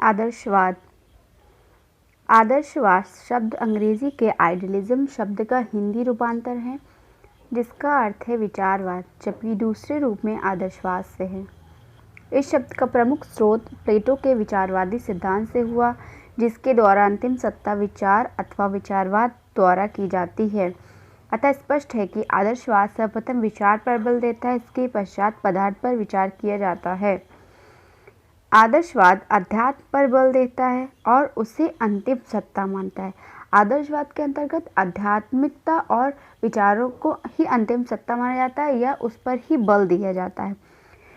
आदर्शवाद। आदर्शवाद शब्द अंग्रेजी के आइडियलिज्म शब्द का हिंदी रूपांतर है, जिसका अर्थ है विचारवाद, जबकि दूसरे रूप में आदर्शवाद से है। इस शब्द का प्रमुख स्रोत प्लेटो के विचारवादी सिद्धांत से हुआ, जिसके द्वारा अंतिम सत्ता विचार अथवा विचारवाद द्वारा की जाती है। अतः स्पष्ट है कि आदर्शवाद सर्वप्रथम विचार पर बल देता है, इसके पश्चात पदार्थ पर विचार किया जाता है। आदर्शवाद अध्यात्म पर बल देता है और उसे अंतिम सत्ता मानता है। आदर्शवाद के अंतर्गत आध्यात्मिकता और विचारों को ही अंतिम सत्ता माना जाता है या उस पर ही बल दिया जाता है।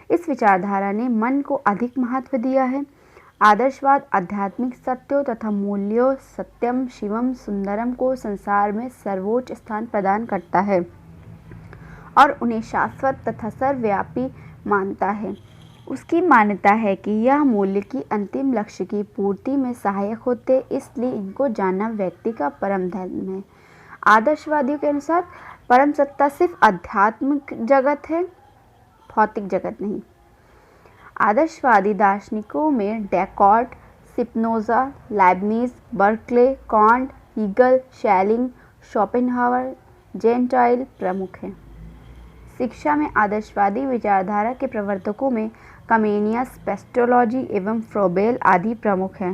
इस विचारधारा ने मन को अधिक महत्व दिया है। आदर्शवाद आध्यात्मिक सत्यों तथा मूल्यों सत्यम शिवम सुंदरम को संसार में सर्वोच्च स्थान प्रदान करता है और उन्हें शाश्वत तथा सर्वव्यापी मानता है। उसकी मान्यता है कि यह मूल्य की अंतिम लक्ष्य की पूर्ति में सहायक होते, इसलिए इनको जानना व्यक्ति का परम धर्म है। आदर्शवादियों के अनुसार परम सत्ता सिर्फ आध्यात्मिक जगत है, भौतिक जगत नहीं। आदर्शवादी दार्शनिकों में Descartes, Spinoza, Leibniz, Berkeley, Kant, Hegel, Schelling, Schopenhauer, Gentile प्रमुख हैं। शिक्षा में आदर्शवादी विचारधारा के प्रवर्तकों में कमेनियस, पेस्टोलॉजी एवं फ्रोबेल आदि प्रमुख हैं।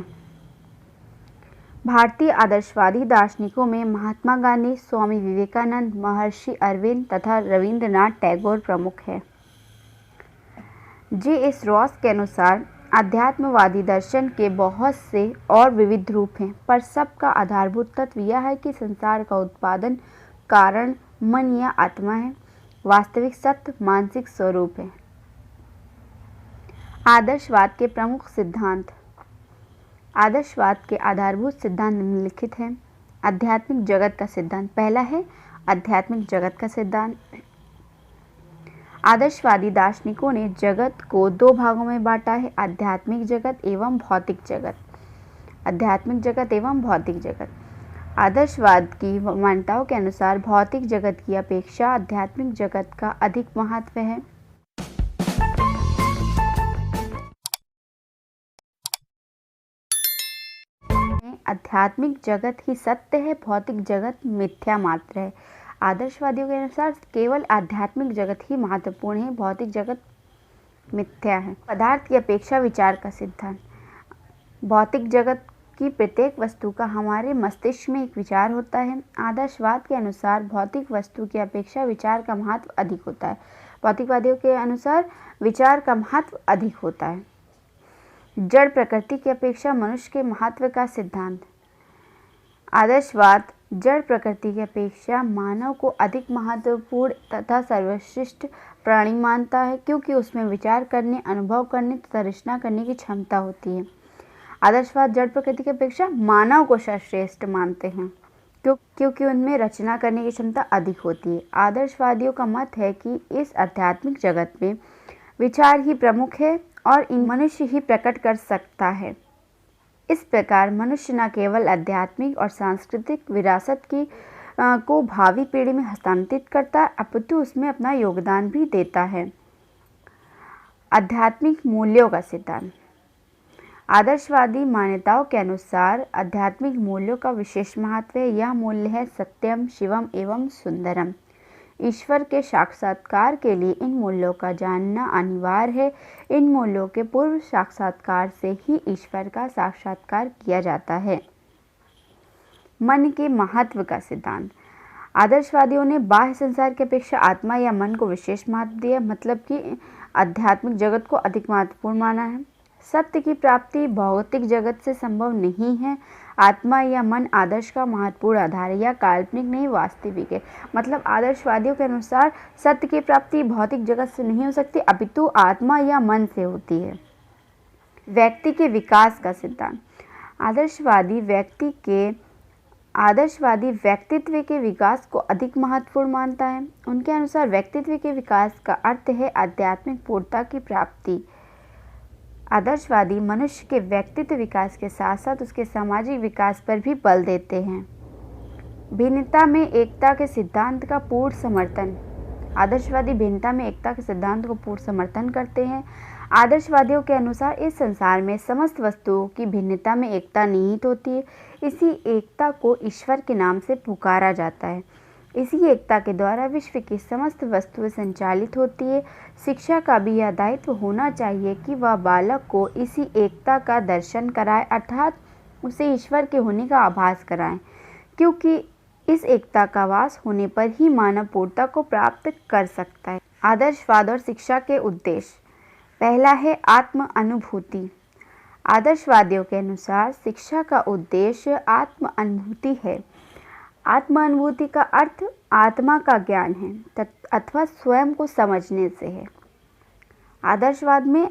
भारतीय आदर्शवादी दार्शनिकों में महात्मा गांधी, स्वामी विवेकानंद, महर्षि अरविंद तथा रविंद्रनाथ टैगोर प्रमुख हैं। J.S. रॉस के अनुसार अध्यात्मवादी दर्शन के बहुत से और विविध रूप हैं, पर सबका आधारभूत तत्व यह है कि संसार का उत्पादन कारण मन या आत्मा है, वास्तविक सत्य मानसिक स्वरूप है। आदर्शवाद के प्रमुख सिद्धांत। आदर्शवाद के आधारभूत सिद्धांत निम्नलिखित हैं। आध्यात्मिक जगत का सिद्धांत। पहला है आध्यात्मिक जगत का सिद्धांत। आदर्शवादी दार्शनिकों ने जगत को दो भागों में बांटा है, आध्यात्मिक जगत एवं भौतिक जगत। आध्यात्मिक जगत एवं भौतिक जगत। आदर्शवाद की मान्यताओं के अनुसार भौतिक जगत की अपेक्षा आध्यात्मिक जगत का अधिक महत्व है। आध्यात्मिक जगत ही सत्य है, भौतिक जगत मिथ्या मात्र है। आदर्शवादियों के अनुसार केवल आध्यात्मिक जगत ही महत्वपूर्ण है, भौतिक जगत मिथ्या है। पदार्थ की अपेक्षा विचार का सिद्धांत। भौतिक जगत की प्रत्येक वस्तु का हमारे मस्तिष्क में एक विचार होता है। आदर्शवाद के अनुसार भौतिक वस्तु की अपेक्षा विचार का महत्व अधिक होता है। भौतिकवादियों के अनुसार विचार का महत्व अधिक होता है। जड़ प्रकृति की अपेक्षा मनुष्य के महत्व का सिद्धांत। आदर्शवाद जड़ प्रकृति की अपेक्षा मानव को अधिक महत्वपूर्ण तथा सर्वश्रेष्ठ प्राणी मानता है, क्योंकि उसमें विचार करने, अनुभव करने तथा रचना करने की क्षमता होती है। आदर्शवाद जड़ प्रकृति की अपेक्षा मानव को सर्वश्रेष्ठ मानते हैं, क्योंकि उनमें रचना करने की क्षमता अधिक होती है। आदर्शवादियों का मत है कि इस आध्यात्मिक जगत में विचार ही प्रमुख है और इन मनुष्य ही प्रकट कर सकता है। इस प्रकार मनुष्य न केवल आध्यात्मिक और सांस्कृतिक विरासत को भावी पीढ़ी में हस्तांतरित करता है, अपितु उसमें अपना योगदान भी देता है। आध्यात्मिक मूल्यों का सिद्धांत। आदर्शवादी मान्यताओं के अनुसार आध्यात्मिक मूल्यों का विशेष महत्व है। यह मूल्य है सत्यम, शिवम एवं सुंदरम। ईश्वर के साक्षात्कार के लिए इन मूल्यों का जानना अनिवार्य है। इन मूल्यों के पूर्व साक्षात्कार से ही ईश्वर का साक्षात्कार किया जाता है। मन के महत्व का सिद्धांत। आदर्शवादियों ने बाह्य संसार की अपेक्षा आत्मा या मन को विशेष महत्व दिया, मतलब कि आध्यात्मिक जगत को अधिक महत्वपूर्ण माना है। सत्य की प्राप्ति भौतिक जगत से संभव नहीं है। आत्मा या मन आदर्श का महत्वपूर्ण आधार है, या काल्पनिक नहीं वास्तविक है। मतलब आदर्शवादियों के अनुसार सत्य की प्राप्ति भौतिक जगत से नहीं हो सकती, अपितु आत्मा या मन से होती है। व्यक्ति के विकास का सिद्धांत। आदर्शवादी व्यक्तित्व के विकास को अधिक महत्वपूर्ण मानता है। उनके अनुसार व्यक्तित्व के विकास का अर्थ है आध्यात्मिक पूर्णता की प्राप्ति। आदर्शवादी मनुष्य के व्यक्तित्व विकास के साथ साथ उसके सामाजिक विकास पर भी बल देते हैं। भिन्नता में एकता के सिद्धांत का पूर्ण समर्थन। आदर्शवादी भिन्नता में एकता के सिद्धांत को पूर्ण समर्थन करते हैं। आदर्शवादियों के अनुसार इस संसार में समस्त वस्तुओं की भिन्नता में एकता निहित होती है। इसी एकता को ईश्वर के नाम से पुकारा जाता है। इसी एकता के द्वारा विश्व की समस्त वस्तुएं संचालित होती है। शिक्षा का भी यह दायित्व होना चाहिए कि वह बालक को इसी एकता का दर्शन कराए, अर्थात उसे ईश्वर के होने का आभास कराए, क्योंकि इस एकता का वास होने पर ही मानव पूर्णता को प्राप्त कर सकता है। आदर्शवाद और शिक्षा के उद्देश्य। पहला है आत्म अनुभूति। आदर्शवादियों के अनुसार शिक्षा का उद्देश्य आत्म अनुभूति है। आत्म अनुभूति का अर्थ आत्मा का ज्ञान है अथवा स्वयं को समझने से है। आदर्शवाद में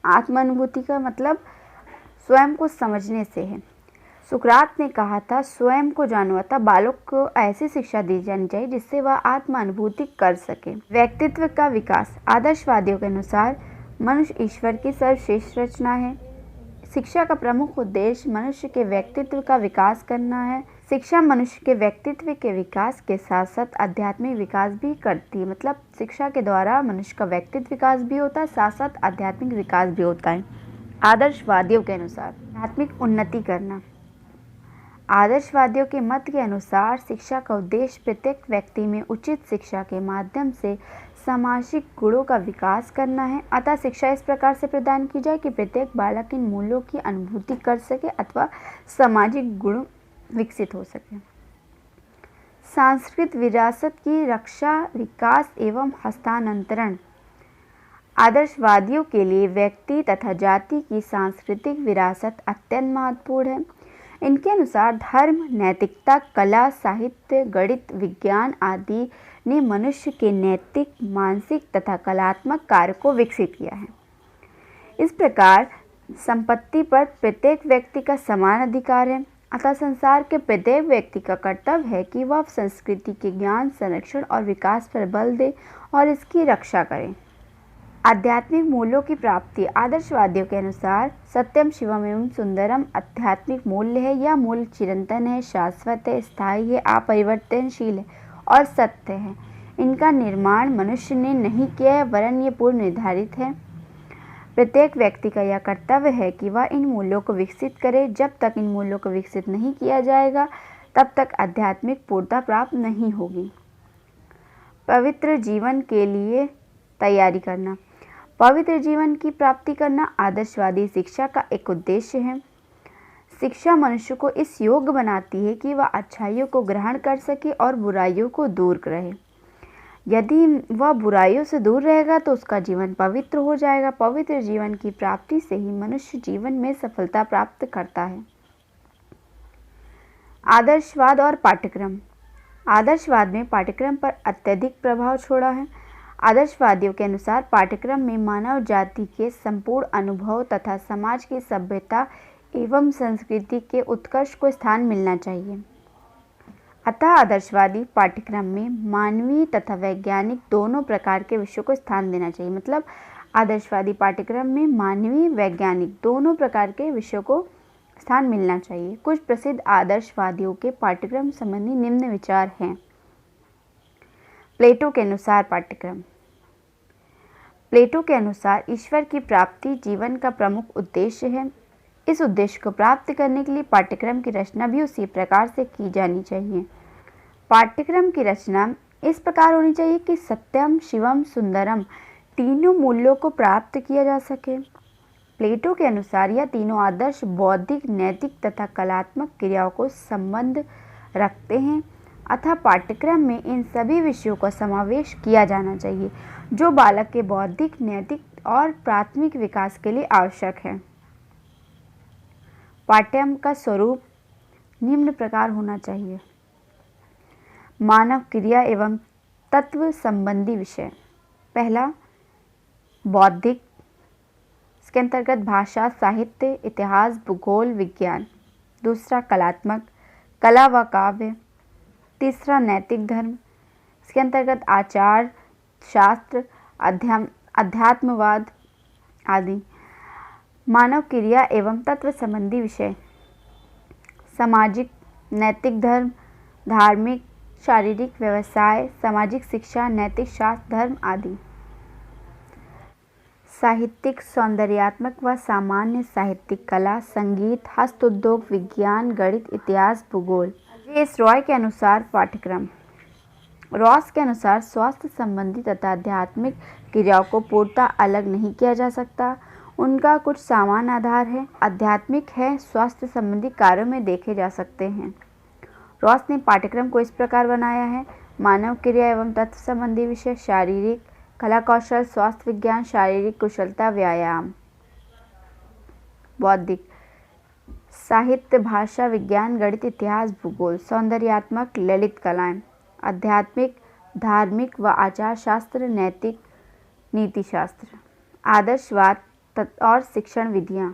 आत्म अनुभूति का मतलब स्वयं को समझने से है। सुकरात ने कहा था, स्वयं को जानो, अतः बालक को ऐसी शिक्षा दी जानी चाहिए जिससे वह आत्म अनुभूति कर सके। व्यक्तित्व का विकास। आदर्शवादियों के अनुसार मनुष्य ईश्वर की सर्वश्रेष्ठ रचना है। शिक्षा का प्रमुख उद्देश्य मनुष्य के व्यक्तित्व का विकास करना है। शिक्षा मनुष्य के व्यक्तित्व के विकास के साथ साथ आध्यात्मिक विकास भी करती है। मतलब शिक्षा के द्वारा मनुष्य का व्यक्तित्व विकास भी होता है, साथ साथ आध्यात्मिक विकास भी होता है। आदर्शवादियों के अनुसार आध्यात्मिक उन्नति करना। आदर्शवादियों के मत के अनुसार शिक्षा का उद्देश्य प्रत्येक व्यक्ति में उचित शिक्षा के माध्यम से सामाजिक गुणों का विकास करना है। अतः शिक्षा इस प्रकार से प्रदान की जाए कि प्रत्येक बालक इन मूल्यों की अनुभूति कर सके अथवा सामाजिक गुण विकसित हो सके। सांस्कृतिक विरासत की रक्षा, विकास एवं हस्तांतरण। आदर्शवादियों के लिए व्यक्ति तथा जाति की सांस्कृतिक विरासत अत्यंत महत्वपूर्ण है। इनके अनुसार धर्म, नैतिकता, कला, साहित्य, गणित, विज्ञान आदि ने मनुष्य के नैतिक, मानसिक तथा कलात्मक कार्य को विकसित किया है। इस प्रकार संपत्ति पर प्रत्येक व्यक्ति का समान अधिकार है। अतः संसार के प्रत्येक व्यक्ति का कर्तव्य है कि वह संस्कृति के ज्ञान, संरक्षण और विकास पर बल दे और इसकी रक्षा करे। आध्यात्मिक मूल्यों की प्राप्ति। आदर्शवादियों के अनुसार सत्यम शिवम एवं सुंदरम आध्यात्मिक मूल्य है। यह मूल्य चिरंतन है, शाश्वत है, स्थायी है, अपरिवर्तनशील है और सत्य है। इनका निर्माण मनुष्य ने नहीं किया है, वरन ये पूर्व निर्धारित है। प्रत्येक व्यक्ति का यह कर्तव्य है कि वह इन मूल्यों को विकसित करे। जब तक इन मूल्यों को विकसित नहीं किया जाएगा तब तक आध्यात्मिक पूर्णता प्राप्त नहीं होगी। पवित्र जीवन के लिए तैयारी करना। पवित्र जीवन की प्राप्ति करना आदर्शवादी शिक्षा का एक उद्देश्य है। शिक्षा मनुष्य को इस योग्य बनाती है कि वह अच्छाइयों को ग्रहण कर सके और बुराइयों को दूर रहे। यदि वह बुराइयों से दूर रहेगा तो उसका जीवन पवित्र हो जाएगा। पवित्र जीवन की प्राप्ति से ही मनुष्य जीवन में सफलता प्राप्त करता है। आदर्शवाद और पाठ्यक्रम। आदर्शवाद में पाठ्यक्रम पर अत्यधिक प्रभाव छोड़ा है। आदर्शवादियों के अनुसार पाठ्यक्रम में मानव जाति के संपूर्ण अनुभव तथा समाज की सभ्यता एवं संस्कृति के उत्कर्ष को स्थान मिलना चाहिए। अतः आदर्शवादी पाठ्यक्रम में मानवीय तथा वैज्ञानिक दोनों प्रकार के विषयों को स्थान देना चाहिए। मतलब आदर्शवादी पाठ्यक्रम में मानवीय, वैज्ञानिक दोनों प्रकार के विषयों को स्थान मिलना चाहिए। कुछ प्रसिद्ध आदर्शवादियों के पाठ्यक्रम संबंधी निम्न विचार हैं। प्लेटो के अनुसार पाठ्यक्रम। प्लेटो के अनुसार ईश्वर की प्राप्ति जीवन का प्रमुख उद्देश्य है। इस उद्देश्य को प्राप्त करने के लिए पाठ्यक्रम की रचना भी उसी प्रकार से की जानी चाहिए। पाठ्यक्रम की रचना इस प्रकार होनी चाहिए कि सत्यम, शिवम, सुंदरम तीनों मूल्यों को प्राप्त किया जा सके। प्लेटो के अनुसार यह तीनों आदर्श बौद्धिक, नैतिक तथा कलात्मक क्रियाओं को संबंध रखते हैं। अतः पाठ्यक्रम में इन सभी विषयों का समावेश किया जाना चाहिए जो बालक के बौद्धिक, नैतिक और प्राथमिक विकास के लिए आवश्यक है। पाठ्यक्रम का स्वरूप निम्न प्रकार होना चाहिए। मानव क्रिया एवं तत्व संबंधी विषय। पहला बौद्धिक, इसके अंतर्गत भाषा, साहित्य, इतिहास, भूगोल, विज्ञान। दूसरा कलात्मक, कला व काव्य। तीसरा नैतिक धर्म, इसके अंतर्गत आचार, शास्त्र, अध्यात्मवाद आदि। मानव क्रिया एवं तत्व संबंधी विषय। सामाजिक, नैतिक धर्म, धार्मिक, शारीरिक, व्यवसाय, सामाजिक शिक्षा, नैतिक शास्त्र, धर्म आदि। साहित्यिक, सौंदर्यात्मक व सामान्य साहित्यिक, कला, संगीत, हस्तउद्योग, विज्ञान, गणित, इतिहास, भूगोल। एस रॉय के अनुसार पाठ्यक्रम। रॉस के अनुसार स्वास्थ्य संबंधी तथा आध्यात्मिक क्रियाओं को पूर्णतः अलग नहीं किया जा सकता। उनका कुछ समान आधार है, आध्यात्मिक है, स्वास्थ्य संबंधी कार्यों में देखे जा सकते हैं। रॉस ने पाठ्यक्रम को इस प्रकार बनाया है: मानव क्रिया एवं तत्व संबंधी विषय, शारीरिक, कला कौशल, स्वास्थ्य विज्ञान, शारीरिक कुशलता, व्यायाम, बौद्धिक, साहित्य, भाषा, विज्ञान, गणित, इतिहास, भूगोल, सौंदर्यात्मक, ललित कलाएं, आध्यात्मिक, धार्मिक व आचार शास्त्र, नैतिक, नीति शास्त्र, आदर्शवाद और शिक्षण विधियां।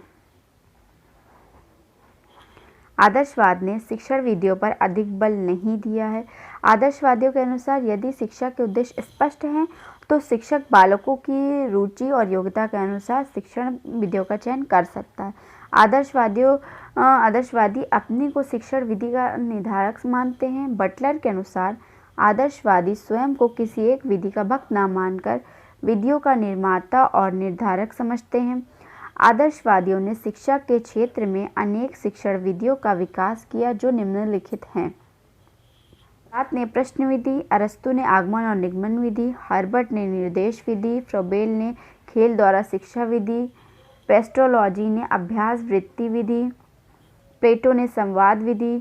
आदर्शवाद ने शिक्षण विधियों पर अधिक बल नहीं दिया है। आदर्शवादियों के अनुसार यदि शिक्षा के उद्देश्य स्पष्ट हैं तो शिक्षक बालकों की रुचि और योग्यता के अनुसार शिक्षण विधियों का चयन कर सकता है। आदर्शवादी अपने को शिक्षण विधि का निर्धारक मानते हैं। बटलर के अनुसार आदर्शवादी स्वयं को किसी एक विधि का भक्त न मानकर विधियों का निर्माता और निर्धारक समझते हैं। आदर्शवादियों ने शिक्षा के क्षेत्र में अनेक शिक्षण विधियों का विकास किया जो निम्नलिखित हैं। सोक्रात ने प्रश्न विधि, अरस्तु ने आगमन और निगमन विधि, हर्बर्ट ने निर्देश विधि, फ्रोबेल ने खेल द्वारा शिक्षा विधि, पेस्ट्रोलॉजी ने अभ्यास वृत्ति विधि, प्लेटो ने संवाद विधि,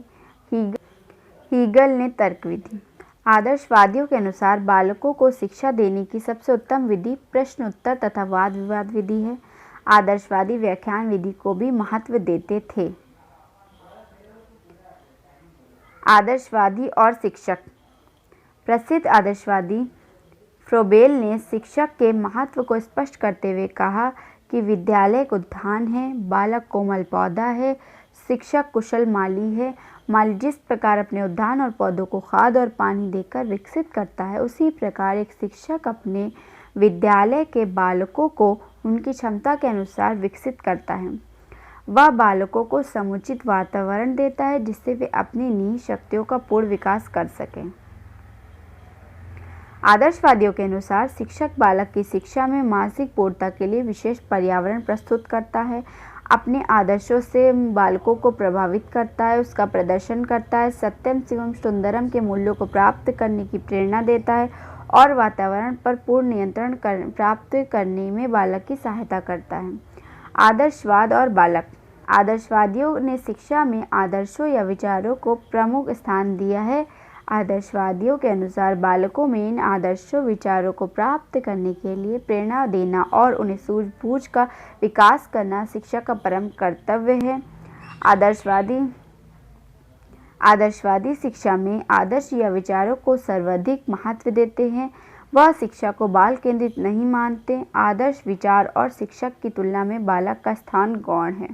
हीगल ने तर्क विधि। आदर्शवादियों के अनुसार बालकों को शिक्षा देने की सबसे उत्तम विधि प्रश्न उत्तर तथा वाद विवाद विधि है। आदर्शवादी व्याख्यान विधि को भी महत्व देते थे। आदर्शवादी और शिक्षक। प्रसिद्ध आदर्शवादी फ्रोबेल ने शिक्षक के महत्व को स्पष्ट करते हुए कहा कि विद्यालय एक उद्यान है, बालक कोमल पौधा है, शिक्षक कुशल माली है। माली जिस प्रकार अपने उद्यान और पौधों को खाद और पानी देकर विकसित करता है, उसी प्रकार एक शिक्षक अपने विद्यालय के बालकों को उनकी क्षमता के अनुसार विकसित करता है। वह बालकों को समुचित वातावरण देता है जिससे वे अपनी निहित शक्तियों का पूर्ण विकास कर सकें। आदर्शवादियों के अनुसार शिक्षक बालक की शिक्षा में मानसिक पूर्णता के लिए विशेष पर्यावरण प्रस्तुत करता है, अपने आदर्शों से बालकों को प्रभावित करता है, उसका प्रदर्शन करता है, सत्यम शिवम सुंदरम के मूल्यों को प्राप्त करने की प्रेरणा देता है और वातावरण पर पूर्ण नियंत्रण प्राप्त करने में बालक की सहायता करता है। आदर्शवाद और बालक। आदर्शवादियों ने शिक्षा में आदर्शों या विचारों को प्रमुख स्थान दिया है। आदर्शवादियों के अनुसार बालकों में इन आदर्शों विचारों को प्राप्त करने के लिए प्रेरणा देना और उन्हें सूझबूझ का विकास करना शिक्षा का परम कर्तव्य है। आदर्शवादी शिक्षा में आदर्श या विचारों को सर्वाधिक महत्व देते हैं। वह शिक्षा को बाल केंद्रित नहीं मानते। आदर्श विचार और शिक्षक की तुलना में बालक का स्थान गौण है।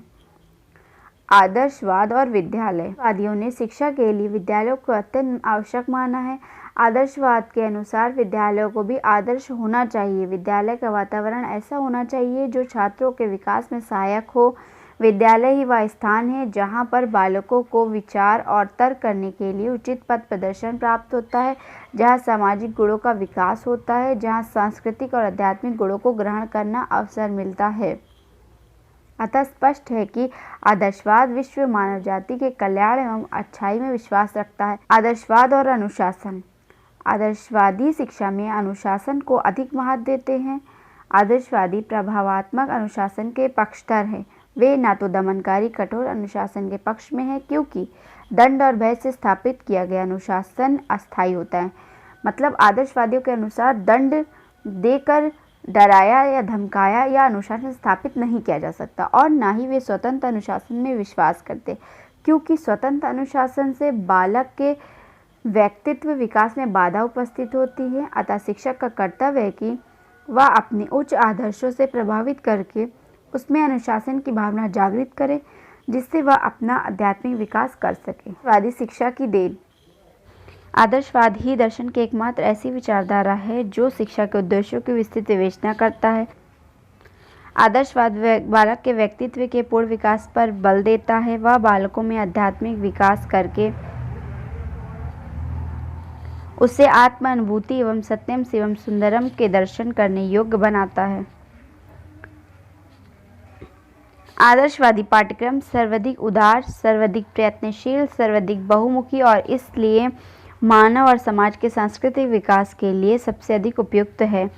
आदर्शवाद और विद्यालयवादियों ने शिक्षा के लिए विद्यालयों को अत्यंत आवश्यक माना है। आदर्शवाद के अनुसार विद्यालयों को भी आदर्श होना चाहिए। विद्यालय का वातावरण ऐसा होना चाहिए जो छात्रों के विकास में सहायक हो। विद्यालय ही वह स्थान है जहाँ पर बालकों को विचार और तर्क करने के लिए उचित पथ प्रदर्शन प्राप्त होता है, जहाँ सामाजिक गुणों का विकास होता है, जहाँ सांस्कृतिक और आध्यात्मिक गुणों को ग्रहण करना अवसर मिलता है। अतः स्पष्ट है कि आदर्शवाद विश्व मानव जाति के कल्याण एवं अच्छाई में विश्वास रखता है। आदर्शवाद और अनुशासन। आदर्शवादी शिक्षा में अनुशासन को अधिक महत्व देते हैं। आदर्शवादी प्रभावात्मक अनुशासन के पक्षधर हैं। वे न तो दमनकारी कठोर अनुशासन के पक्ष में है, क्योंकि दंड और भय से स्थापित किया गया अनुशासन अस्थायी होता है। मतलब आदर्शवादियों के अनुसार दंड देकर डराया या धमकाया या अनुशासन स्थापित नहीं किया जा सकता, और न ही वे स्वतंत्र अनुशासन में विश्वास करते, क्योंकि स्वतंत्र अनुशासन से बालक के व्यक्तित्व विकास में बाधा उपस्थित होती है। अतः शिक्षक का कर्तव्य है कि वह अपने उच्च आदर्शों से प्रभावित करके उसमें अनुशासन की भावना जागृत करे, जिससे वह अपना आध्यात्मिक विकास कर सके। आदर्शवादी शिक्षा की देन। आदर्शवाद ही दर्शन की एकमात्र ऐसी विचारधारा है जो शिक्षा के उद्देश्यों की विस्तृत विवेचना करता है। आदर्शवाद बालक के व्यक्तित्व के पूर्ण विकास पर बल देता है। वह बालकों में आध्यात्मिक विकास करके उसे आत्म अनुभूति एवं सत्यम शिवम सुंदरम के दर्शन करने योग्य बनाता है। आदर्शवादी पाठ्यक्रम सर्वाधिक उदार, सर्वाधिक प्रयत्नशील, सर्वाधिक बहुमुखी और इसलिए मानव और समाज के सांस्कृतिक विकास के लिए सबसे अधिक उपयुक्त है।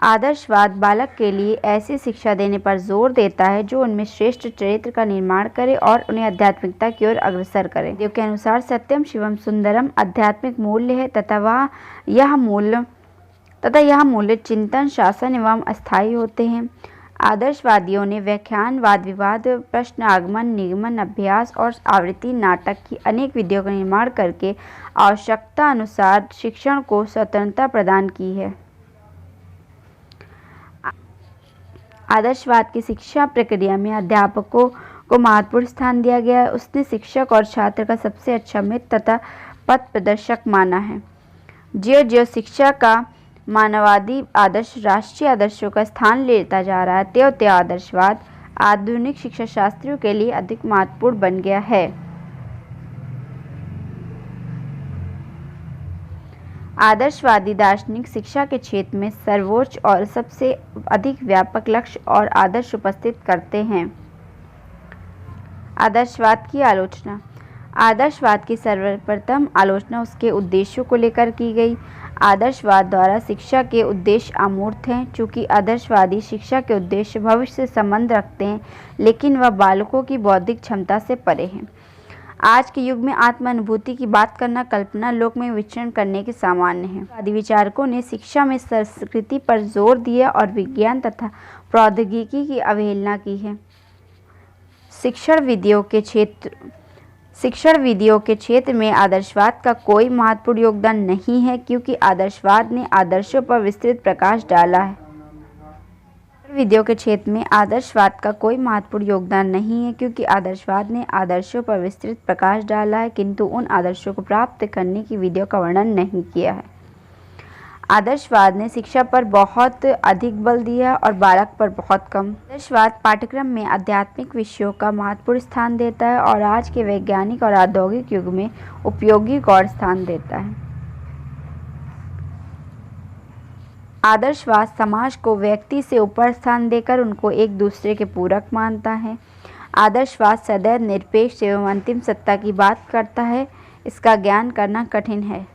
आदर्शवाद बालक के लिए ऐसी शिक्षा देने पर जोर देता है जो उनमें श्रेष्ठ चरित्र का निर्माण करे और उन्हें आध्यात्मिकता की ओर अग्रसर करे। वेदों के अनुसार सत्यम शिवम सुंदरम आध्यात्मिक मूल्य है तथा यह मूल्य चिंतन, शासन एवं अस्थायी होते हैं। आदर्शवादियों ने व्याख्यान, वाद विवाद, प्रश्न, आगमन, निगमन, अभ्यास और आवृत्ति नाटक की अनेक विधियों का निर्माण करके आवश्यकता अनुसार शिक्षण को स्वतंत्रता प्रदान की है। आदर्शवाद की शिक्षा प्रक्रिया में अध्यापकों को महत्वपूर्ण स्थान दिया गया है। उसने शिक्षक और छात्र का सबसे अच्छा मित्र तथा पथ प्रदर्शक माना है। ज्यों-ज्यों शिक्षा का मानववादी आदर्श राष्ट्रीय आदर्शों का स्थान लेता जा रहा है, त्यों-त्यों आदर्शवाद आधुनिक शिक्षा शास्त्रियों के लिए अधिक महत्वपूर्ण बन गया है। आदर्शवादी दार्शनिक शिक्षा के क्षेत्र में सर्वोच्च और सबसे अधिक व्यापक लक्ष्य और आदर्श उपस्थित करते हैं। आदर्शवाद की आलोचना। आदर्शवाद की सर्वप्रथम आलोचना उसके उद्देश्यों को लेकर की गई। आदर्शवाद द्वारा शिक्षा के उद्देश्य अमूर्त हैं। चूँकि आदर्शवादी शिक्षा के उद्देश्य भविष्य से संबंध रखते हैं, लेकिन वह बालकों की बौद्धिक क्षमता से परे हैं। आज के युग में आत्मानुभूति की बात करना कल्पना लोक में विचरण करने के सामान्य है। आदि विचारकों ने शिक्षा में संस्कृति पर जोर दिया और विज्ञान तथा प्रौद्योगिकी की अवहेलना की है। शिक्षण विधियों के क्षेत्र में आदर्शवाद का कोई महत्वपूर्ण योगदान नहीं है, क्योंकि आदर्शवाद ने आदर्शों पर विस्तृत प्रकाश डाला है। विधियों के क्षेत्र में आदर्शवाद का कोई महत्वपूर्ण योगदान नहीं है, क्योंकि आदर्शवाद ने आदर्शों पर विस्तृत प्रकाश डाला है, किंतु उन आदर्शों को प्राप्त करने की विधियों का वर्णन नहीं किया है। आदर्शवाद ने शिक्षा पर बहुत अधिक बल दिया और बालक पर बहुत कम। आदर्शवाद पाठ्यक्रम में आध्यात्मिक विषयों का महत्वपूर्ण स्थान देता है और आज के वैज्ञानिक और औद्योगिक युग में उपयोगी गौण स्थान देता है। आदर्शवाद समाज को व्यक्ति से ऊपर स्थान देकर उनको एक दूसरे के पूरक मानता है। आदर्शवाद सदैव निरपेक्ष एवं अंतिम सत्ता की बात करता है। इसका ज्ञान करना कठिन है।